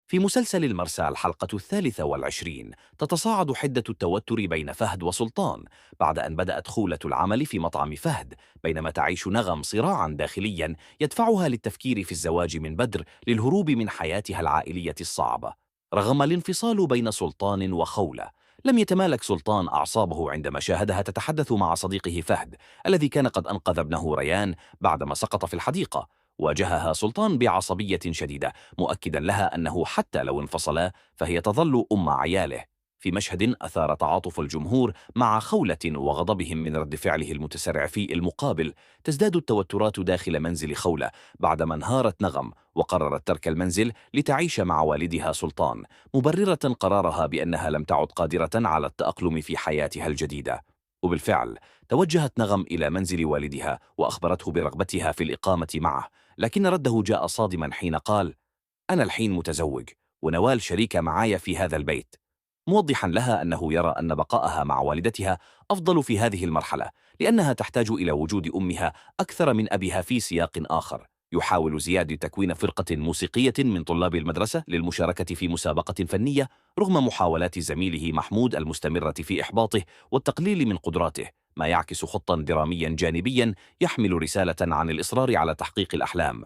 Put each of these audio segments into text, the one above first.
في مسلسل المرسى الحلقة 23 تتصاعد حدة التوتر بين فهد وسلطان بعد أن بدأت خولة العمل في مطعم فهد، بينما تعيش نغم صراعا داخليا يدفعها للتفكير في الزواج من بدر للهروب من حياتها العائلية الصعبة. رغم الانفصال بين سلطان وخولة، لم يتمالك سلطان أعصابه عندما شاهدها تتحدث مع صديقه فهد الذي كان قد أنقذ ابنه ريان بعدما سقط في الحديقة. واجهها سلطان بعصبية شديدة، مؤكدا لها أنه حتى لو انفصلا فهي تظل أم عياله. في مشهد أثار تعاطف الجمهور مع خولة وغضبهم من رد فعله المتسرع في المقابل، تزداد التوترات داخل منزل خولة بعدما انهارت نغم وقررت ترك المنزل لتعيش مع والدها سلطان، مبررة قرارها بأنها لم تعد قادرة على التأقلم في حياتها الجديدة. وبالفعل توجهت نغم إلى منزل والدها وأخبرته برغبتها في الإقامة معه، لكن رده جاء صادما حين قال: أنا الحين متزوج ونوال شريكة معايا في هذا البيت، موضحا لها أنه يرى أن بقاءها مع والدتها أفضل في هذه المرحلة، لأنها تحتاج إلى وجود أمها أكثر من أبيها في سياق آخر. يحاول زياد تكوين فرقة موسيقية من طلاب المدرسة للمشاركة في مسابقة فنية، رغم محاولات زميله محمود المستمرة في إحباطه والتقليل من قدراته، ما يعكس خطا دراميا جانبيا يحمل رسالة عن الإصرار على تحقيق الأحلام.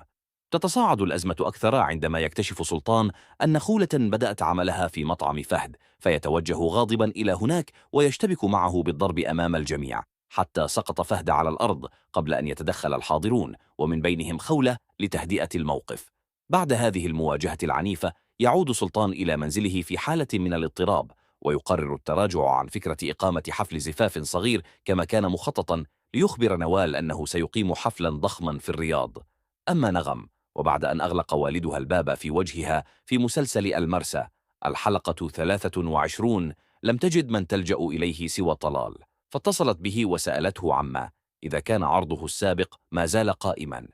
تتصاعد الأزمة أكثر عندما يكتشف سلطان أن خولة بدأت عملها في مطعم فهد، فيتوجه غاضبا إلى هناك ويشتبك معه بالضرب أمام الجميع، حتى سقط فهد على الأرض قبل أن يتدخل الحاضرون ومن بينهم خولة لتهدئة الموقف. بعد هذه المواجهة العنيفة يعود سلطان إلى منزله في حالة من الاضطراب، ويقرر التراجع عن فكرة إقامة حفل زفاف صغير كما كان مخططا، ليخبر نوال أنه سيقيم حفلا ضخما في الرياض. أما نغم، وبعد أن أغلق والدها الباب في وجهها في مسلسل المرسى الحلقة 23، لم تجد من تلجأ إليه سوى طلال، فاتصلت به وسألته عما إذا كان عرضه السابق ما زال قائما.